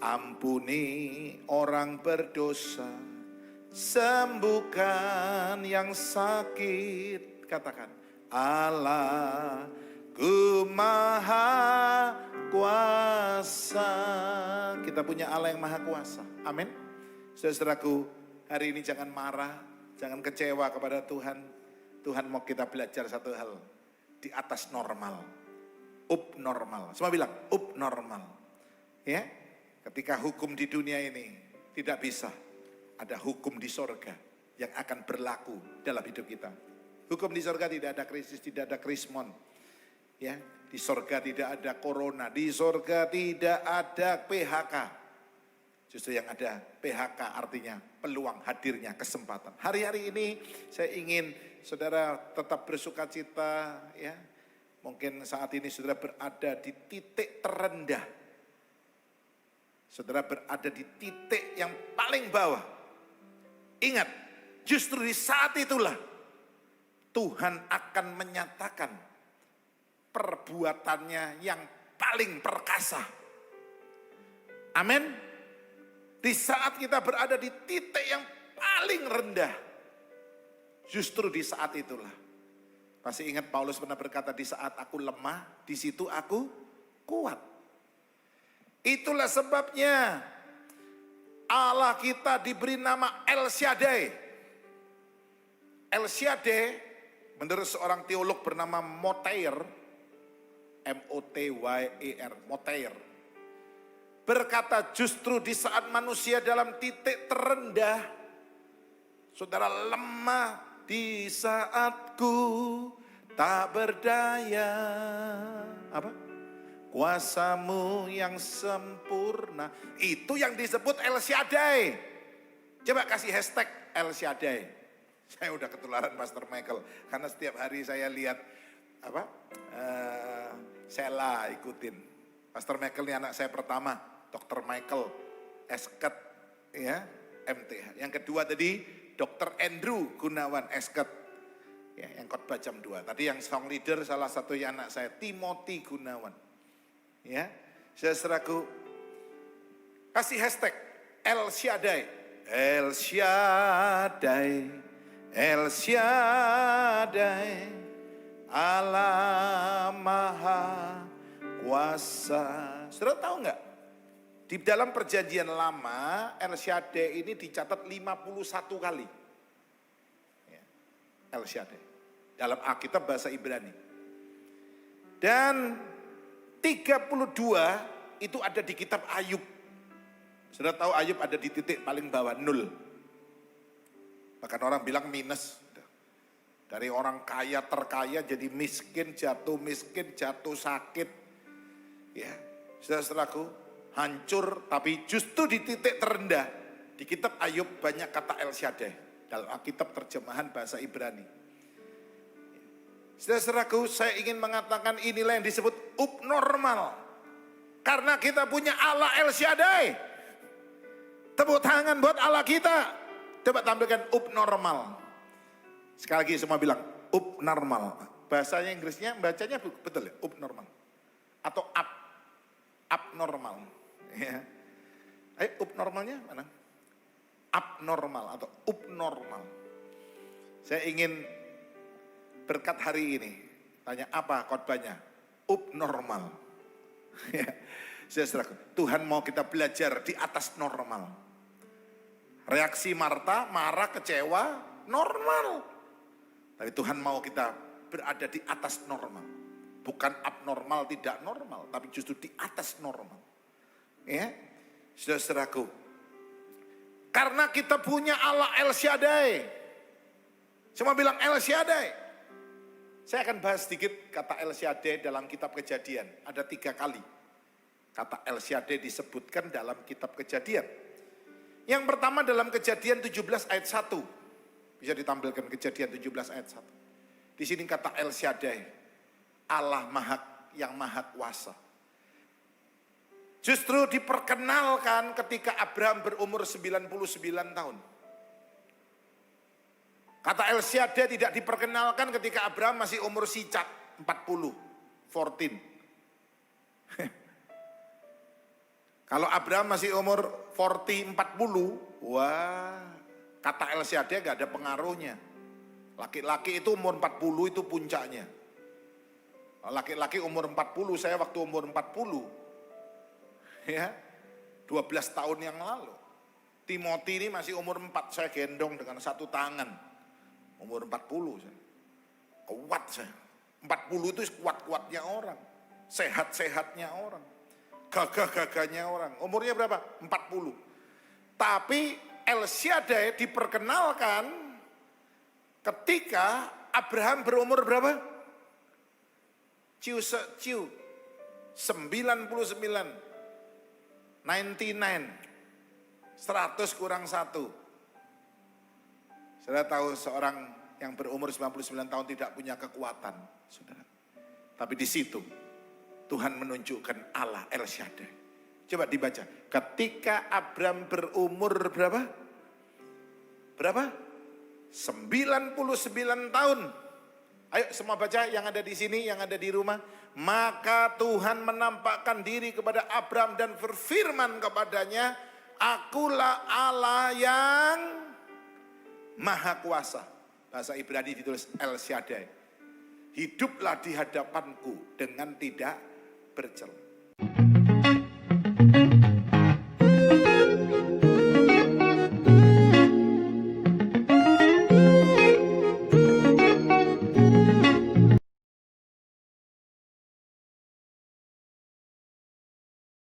Ampuni orang berdosa, sembuhkan yang sakit. Katakan, Allah ku maha kuasa. Kita punya Allah yang maha kuasa. Amin. Saudaraku, hari ini jangan marah, jangan kecewa kepada Tuhan. Tuhan mau kita belajar satu hal, di atas normal, normal. Semua bilang normal. Ya, ketika hukum di dunia ini tidak bisa, ada hukum di sorga yang akan berlaku dalam hidup kita. Hukum di sorga tidak ada krisis, tidak ada krismon. Ya, di sorga tidak ada corona, di sorga tidak ada PHK. Justru yang ada PHK artinya peluang hadirnya kesempatan. Hari-hari ini saya ingin saudara tetap bersuka cita, ya. Mungkin saat ini saudara berada di titik terendah. Saudara berada di titik yang paling bawah. Ingat, justru di saat itulah Tuhan akan menyatakan perbuatannya yang paling perkasa. Amin. Di saat kita berada di titik yang paling rendah, justru di saat itulah. Masih ingat Paulus pernah berkata, di saat aku lemah, di situ aku kuat. Itulah sebabnya Allah kita diberi nama El Shaddai. El Shaddai menurut seorang teolog bernama Motair, M-O-T-Y-E-R, Motair, berkata justru di saat manusia dalam titik terendah, saudara lemah, di saatku tak berdaya, apa? Kuasamu yang sempurna, itu yang disebut El Shaddai. Coba kasih hashtag El Shaddai. Saya udah ketularan Pastor Michael, karena setiap hari saya lihat Sela ikutin. Pastor Michael ini anak saya pertama, Dr. Michael Esket, ya, MTH. Yang kedua tadi Dr. Andrew Gunawan Esket, ya, yang khotbah jam 2. Tadi yang song leader salah satu anak saya, Timothy Gunawan. Ya, saudaraku, kasih hashtag El Shaddai. El Shaddai, El Shaddai, Allah Maha Kuasa. Saudara tahu nggak? Di dalam perjanjian lama, El Shaddai ini dicatat 51 kali. Ya, El Shaddai. Dalam Alkitab bahasa Ibrani. Dan 32 itu ada di kitab Ayub. Saudara tahu Ayub ada di titik paling bawah, 0. Bahkan orang bilang minus. Dari orang kaya terkaya jadi miskin, jatuh sakit. Ya, saudara-saudaraku, hancur, tapi justru di titik terendah. Di kitab Ayub banyak kata El Shaddai. Dalam Alkitab terjemahan bahasa Ibrani. Saudara-saudaraku, saya ingin mengatakan inilah yang disebut normal. Karena kita punya Allah El Shaddai. Tepuk tangan buat Allah kita. Coba tampilkan normal. Sekali lagi semua bilang normal. Bahasanya Inggrisnya bacanya betul ya, normal. Atau abnormal. Ya. Ayo normalnya mana? Abnormal atau normal. Saya ingin berkat hari ini, tanya apa khotbahnya? Normal. Ya, saudara, Tuhan mau kita belajar di atas normal. Reaksi Marta, marah, kecewa, normal. Tapi Tuhan mau kita berada di atas normal. Bukan abnormal, tidak normal, tapi justru di atas normal. Ya, saudaraku. Karena kita punya Allah El Shaddai. Semua bilang El Shaddai. Saya akan bahas sedikit kata El Shaddai dalam kitab Kejadian. Ada 3 kali kata El Shaddai disebutkan dalam kitab Kejadian. Yang pertama dalam Kejadian 17 ayat 1. Bisa ditampilkan Kejadian 17 ayat 1. Di sini kata El Shaddai, Allah yang maha kuasa. Justru diperkenalkan ketika Abraham berumur 99 tahun. Kata El Shaddai tidak diperkenalkan ketika Abraham masih umur sicat 40, 14. Kalau Abraham masih umur 40, 40, wah, kata El Shaddai gak ada pengaruhnya. Laki-laki itu umur 40 itu puncaknya. Laki-laki umur 40, saya waktu umur 40, ya, 12 tahun yang lalu. Timothy ini masih umur 4, saya gendong dengan satu tangan. Umur 40, saya. Kuat saya. 40 itu kuat-kuatnya orang. Sehat-sehatnya orang. Gagah-gagahnya orang. Umurnya berapa? 40. Tapi El Shaddai diperkenalkan ketika Abraham berumur berapa? 99. 99. 100 kurang 1. Saudara tahu seorang yang berumur 99 tahun tidak punya kekuatan, saudara. Tapi di situ Tuhan menunjukkan Allah El Shaddai. Coba dibaca. Ketika Abraham berumur berapa? Berapa? 99 tahun. Ayo semua baca yang ada di sini, yang ada di rumah. Maka Tuhan menampakkan diri kepada Abraham dan berfirman kepadanya, Akulah Allah yang Maha Kuasa. Bahasa Ibrani ditulis El Shaddai. Hiduplah di hadapanku dengan tidak bercela.